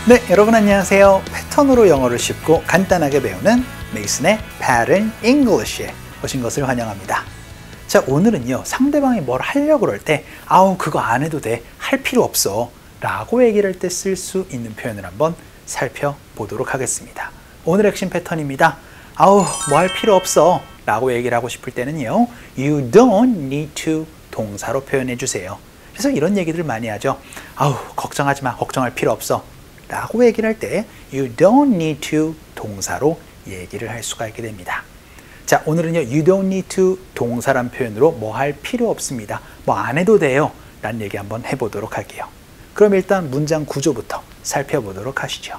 네, 여러분 안녕하세요. 패턴으로 영어를 쉽고 간단하게 배우는 메이슨의 Pattern English에 오신 것을 환영합니다. 자, 오늘은요, 상대방이 뭘 하려고 그럴 때 아우 그거 안 해도 돼, 할 필요 없어 라고 얘기를 할 때 쓸 수 있는 표현을 한번 살펴보도록 하겠습니다. 오늘 핵심 패턴입니다. 아우 뭐 할 필요 없어 라고 얘기를 하고 싶을 때는요, You don't need to 동사로 표현해 주세요. 그래서 이런 얘기들 많이 하죠. 아우 걱정하지 마, 걱정할 필요 없어 라고 얘기를 할 때 You don't need to 동사로 얘기를 할 수가 있게 됩니다. 자, 오늘은요, You don't need to 동사란 표현으로 뭐 할 필요 없습니다, 뭐 안 해도 돼요 라는 얘기 한번 해보도록 할게요. 그럼 일단 문장 구조부터 살펴보도록 하시죠.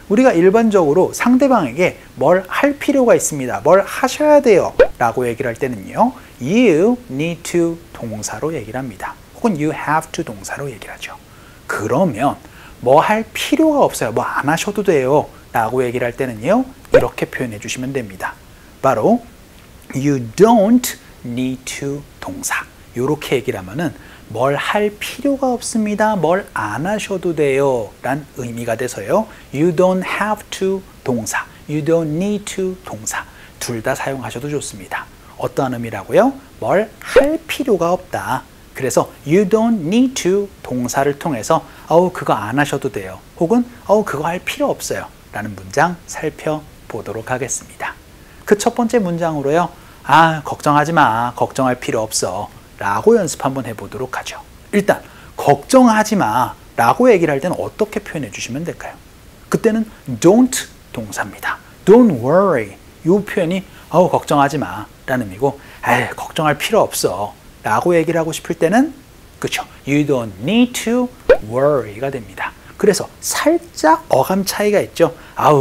우리가 일반적으로 상대방에게 뭘 할 필요가 있습니다, 뭘 하셔야 돼요 라고 얘기를 할 때는요, You need to 동사로 얘기를 합니다. 혹은 You have to 동사로 얘기를 하죠. 그러면 뭐 할 필요가 없어요, 뭐 안 하셔도 돼요 라고 얘기를 할 때는요, 이렇게 표현해 주시면 됩니다. 바로 You don't need to 동사, 이렇게 얘기를 하면은 뭘 할 필요가 없습니다, 뭘 안 하셔도 돼요 란 의미가 돼서요, You don't have to 동사, You don't need to 동사 둘 다 사용하셔도 좋습니다. 어떠한 의미라고요? 뭘 할 필요가 없다. 그래서 You don't need to 동사를 통해서 그거 안 하셔도 돼요, 혹은 그거 할 필요 없어요 라는 문장 살펴보도록 하겠습니다. 그 첫 번째 문장으로요, 걱정하지 마, 걱정할 필요 없어 라고 연습 한번 해보도록 하죠. 일단 걱정하지 마 라고 얘기를 할 때는 어떻게 표현해 주시면 될까요? 그때는 don't 동사입니다. Don't worry, 이 표현이 걱정하지 마 라는 의미고, 걱정할 필요 없어 라고 얘기를 하고 싶을 때는, 그렇죠, You don't need to worry가 됩니다. 그래서 살짝 어감 차이가 있죠.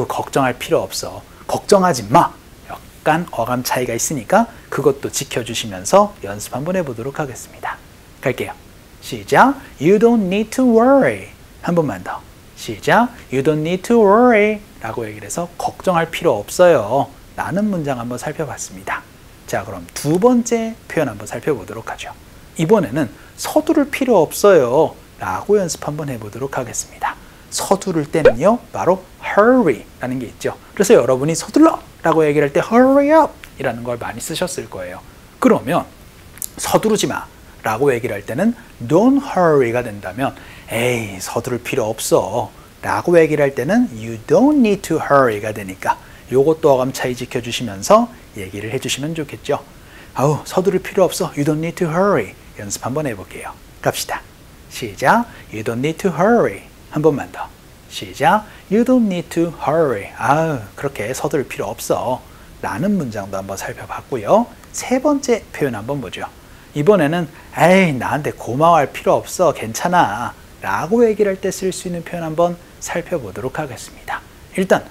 걱정할 필요 없어, 걱정하지 마, 약간 어감 차이가 있으니까 그것도 지켜주시면서 연습 한번 해보도록 하겠습니다. 갈게요. 시작. You don't need to worry. 한 번만 더. 시작. You don't need to worry 라고 얘기를 해서 걱정할 필요 없어요 라는 문장 한번 살펴봤습니다. 자, 그럼 두 번째 표현 한번 살펴보도록 하죠. 이번에는 서두를 필요 없어요 라고 연습 한번 해보도록 하겠습니다. 서두를 때는요, 바로 hurry 라는 게 있죠. 그래서 여러분이 서둘러 라고 얘기를 할 때 hurry up 이라는 걸 많이 쓰셨을 거예요. 그러면 서두르지 마 라고 얘기를 할 때는 don't hurry가 된다면, 서두를 필요 없어 라고 얘기를 할 때는 you don't need to hurry가 되니까 요것도 어감 차이 지켜주시면서 얘기를 해주시면 좋겠죠. 서두를 필요 없어, you don't need to hurry. 연습 한번 해볼게요. 갑시다. 시작. You don't need to hurry. 한 번만 더. 시작. You don't need to hurry. 그렇게 서두를 필요 없어 라는 문장도 한번 살펴봤고요. 세 번째 표현 한번 보죠. 이번에는 나한테 고마워할 필요 없어, 괜찮아 라고 얘기를 할 때 쓸 수 있는 표현 한번 살펴보도록 하겠습니다. 일단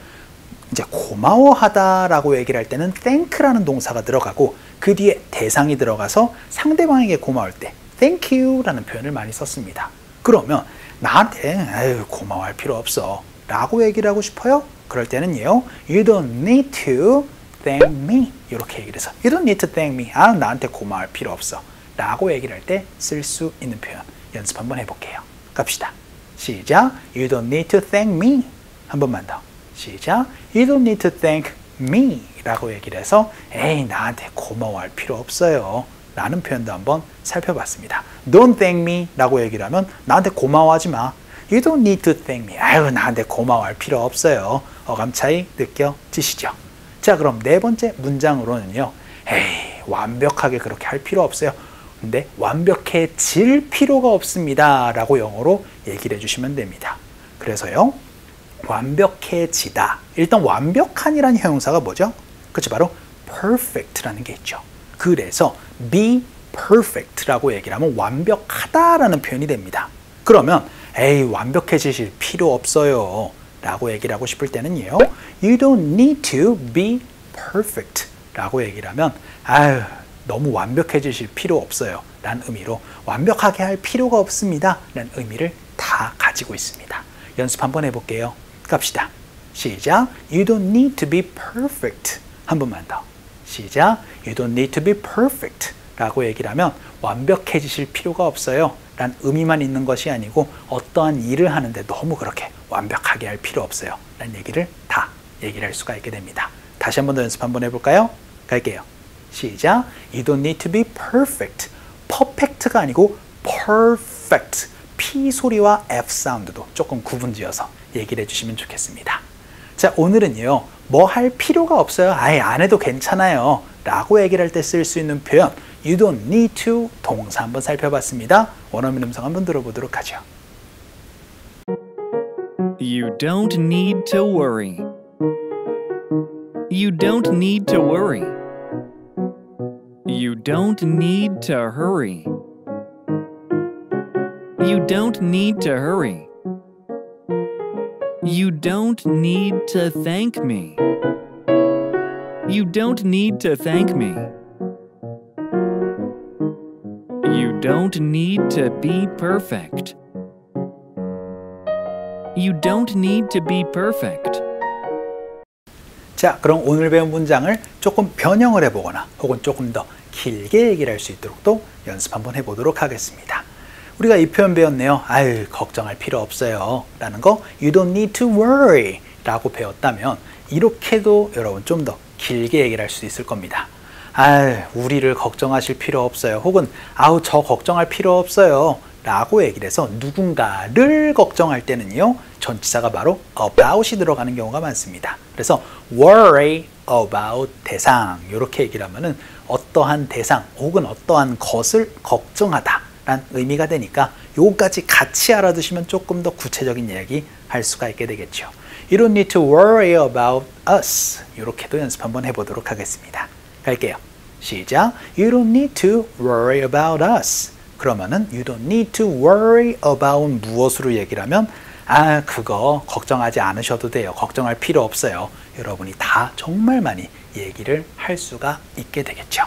이제 고마워하다 라고 얘기를 할 때는 thank라는 동사가 들어가고 그 뒤에 대상이 들어가서 상대방에게 고마울 때 thank you 라는 표현을 많이 썼습니다. 그러면 나한테 고마워할 필요 없어 라고 얘기를 하고 싶어요? 그럴 때는요, You don't need to thank me 이렇게 얘기를 해서 You don't need to thank me, 나한테 고마워할 필요 없어 라고 얘기를 할 때 쓸 수 있는 표현 연습 한번 해볼게요. 갑시다. 시작. You don't need to thank me. 한 번만 더. 시작. You don't need to thank me 라고 얘기를 해서 나한테 고마워할 필요 없어요 라는 표현도 한번 살펴봤습니다. Don't thank me 라고 얘기를 하면 나한테 고마워하지 마. You don't need to thank me. 나한테 고마워할 필요 없어요. 어감 차이 느껴지시죠? 자, 그럼 네 번째 문장으로는요, 완벽하게 그렇게 할 필요 없어요, 근데 완벽해질 필요가 없습니다 라고 영어로 얘기를 해주시면 됩니다. 그래서요, 완벽해지다, 일단 완벽한이라는 형용사가 뭐죠? 그렇죠, 바로 perfect라는 게 있죠. 그래서 be perfect라고 얘기를 하면 완벽하다라는 표현이 됩니다. 그러면 완벽해지실 필요 없어요 라고 얘기를 하고 싶을 때는요, You don't need to be perfect 라고 얘기를 하면 너무 완벽해지실 필요 없어요 라는 의미로 완벽하게 할 필요가 없습니다 라는 의미를 다 가지고 있습니다. 연습 한번 해볼게요. 갑시다. 시작. You don't need to be perfect. 한 번만 더. 시작. You don't need to be perfect 라고 얘기를 하면 완벽해지실 필요가 없어요 라는 의미만 있는 것이 아니고 어떠한 일을 하는데 너무 그렇게 완벽하게 할 필요 없어요 라는 얘기를 다 얘기를 할 수가 있게 됩니다. 다시 한 번 더 연습 한번 해볼까요? 갈게요. 시작. You don't need to be perfect. perfect가 아니고 perfect. P 소리와 F 사운드도 조금 구분지어서 얘기를 해주시면 좋겠습니다. 자, 오늘은요. 뭐 할 필요가 없어요. 아예 안 해도 괜찮아요. 라고 얘기를 할 때 쓸 수 있는 표현 You don't need to 동사 한번 살펴봤습니다. 원어민 음성 한번 들어보도록 하죠. You don't need to worry. You don't need to worry. You don't need to hurry. You don't need to hurry. You don't need to thank me. You don't need to thank me. You don't need to be perfect. You don't need to be perfect. 자, 그럼 오늘 배운 문장을 조금 변형을 해보거나 혹은 조금 더 길게 얘기를 할 수 있도록 또 연습 한번 해보도록 하겠습니다. 우리가 이 표현 배웠네요. 아유, 걱정할 필요 없어요 라는 거 You don't need to worry 라고 배웠다면 이렇게도 여러분 좀 더 길게 얘기를 할 수 있을 겁니다. 아유, 우리를 걱정하실 필요 없어요. 혹은 아우, 저 걱정할 필요 없어요 라고 얘기를 해서 누군가를 걱정할 때는요, 전치사가 바로 about이 들어가는 경우가 많습니다. 그래서 worry about 대상 이렇게 얘기를 하면은 어떠한 대상 혹은 어떠한 것을 걱정하다 라는 의미가 되니까 요거까지 같이 알아두시면 조금 더 구체적인 이야기 할 수가 있게 되겠죠. You don't need to worry about us. 이렇게도 연습 한번 해보도록 하겠습니다. 갈게요. 시작. You don't need to worry about us. 그러면은 you don't need to worry about 무엇으로 얘기를 하면 아, 그거 걱정하지 않으셔도 돼요. 걱정할 필요 없어요. 여러분이 다 정말 많이 얘기를 할 수가 있게 되겠죠.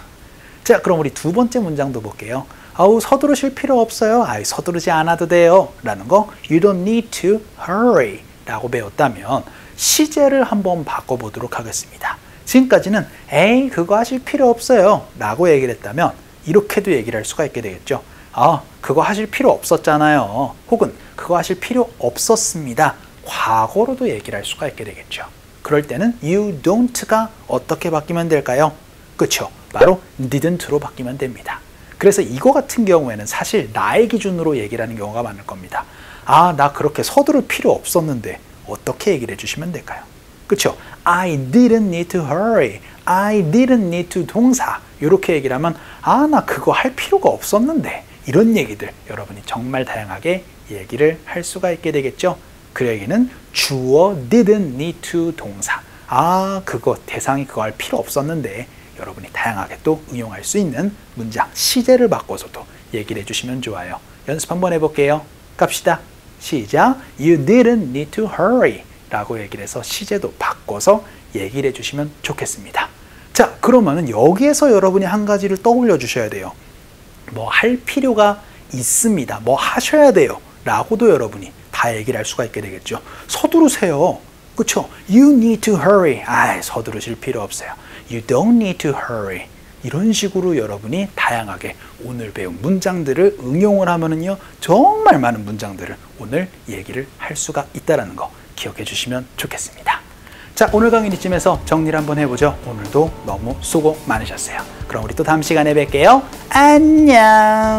자, 그럼 우리 두 번째 문장도 볼게요. 아우, 서두르실 필요 없어요. 아이, 서두르지 않아도 돼요 라는 거 You don't need to hurry 라고 배웠다면 시제를 한번 바꿔보도록 하겠습니다. 지금까지는 에이, 그거 하실 필요 없어요 라고 얘기를 했다면 이렇게도 얘기를 할 수가 있게 되겠죠. 아, 그거 하실 필요 없었잖아요. 혹은 그거 하실 필요 없었습니다. 과거로도 얘기를 할 수가 있게 되겠죠. 그럴 때는 you don't가 어떻게 바뀌면 될까요? 그렇죠. 바로 didn't로 바뀌면 됩니다. 그래서 이거 같은 경우에는 사실 나의 기준으로 얘기를 하는 경우가 많을 겁니다. 아, 나 그렇게 서두를 필요 없었는데 어떻게 얘기를 해주시면 될까요? 그렇죠. I didn't need to hurry. I didn't need to 동사. 이렇게 얘기를 하면 아, 나 그거 할 필요가 없었는데 이런 얘기들 여러분이 정말 다양하게 얘기를 할 수가 있게 되겠죠. 그 얘기는 주어 didn't need to 동사. 아, 그거 대상이 그거 할 필요 없었는데 여러분이 다양하게 또 응용할 수 있는 문장, 시제를 바꿔서도 얘기를 해주시면 좋아요. 연습 한번 해볼게요. 갑시다. 시작. You didn't need to hurry 라고 얘기를 해서 시제도 바꿔서 얘기를 해주시면 좋겠습니다. 자, 그러면은 여기에서 여러분이 한 가지를 떠올려 주셔야 돼요. 뭐 할 필요가 있습니다. 뭐 하셔야 돼요 라고도 여러분이 다 얘기를 할 수가 있게 되겠죠. 서두르세요. 그렇죠? You need to hurry. 아, 서두르실 필요 없어요. You don't need to hurry. 이런 식으로 여러분이 다양하게 오늘 배운 문장들을 응용을 하면은요, 정말 많은 문장들을 오늘 얘기를 할 수가 있다는 거 기억해 주시면 좋겠습니다. 자, 오늘 강의는 이쯤에서 정리를 한번 해보죠. 오늘도 너무 수고 많으셨어요. 그럼 우리 또 다음 시간에 뵐게요. 안녕.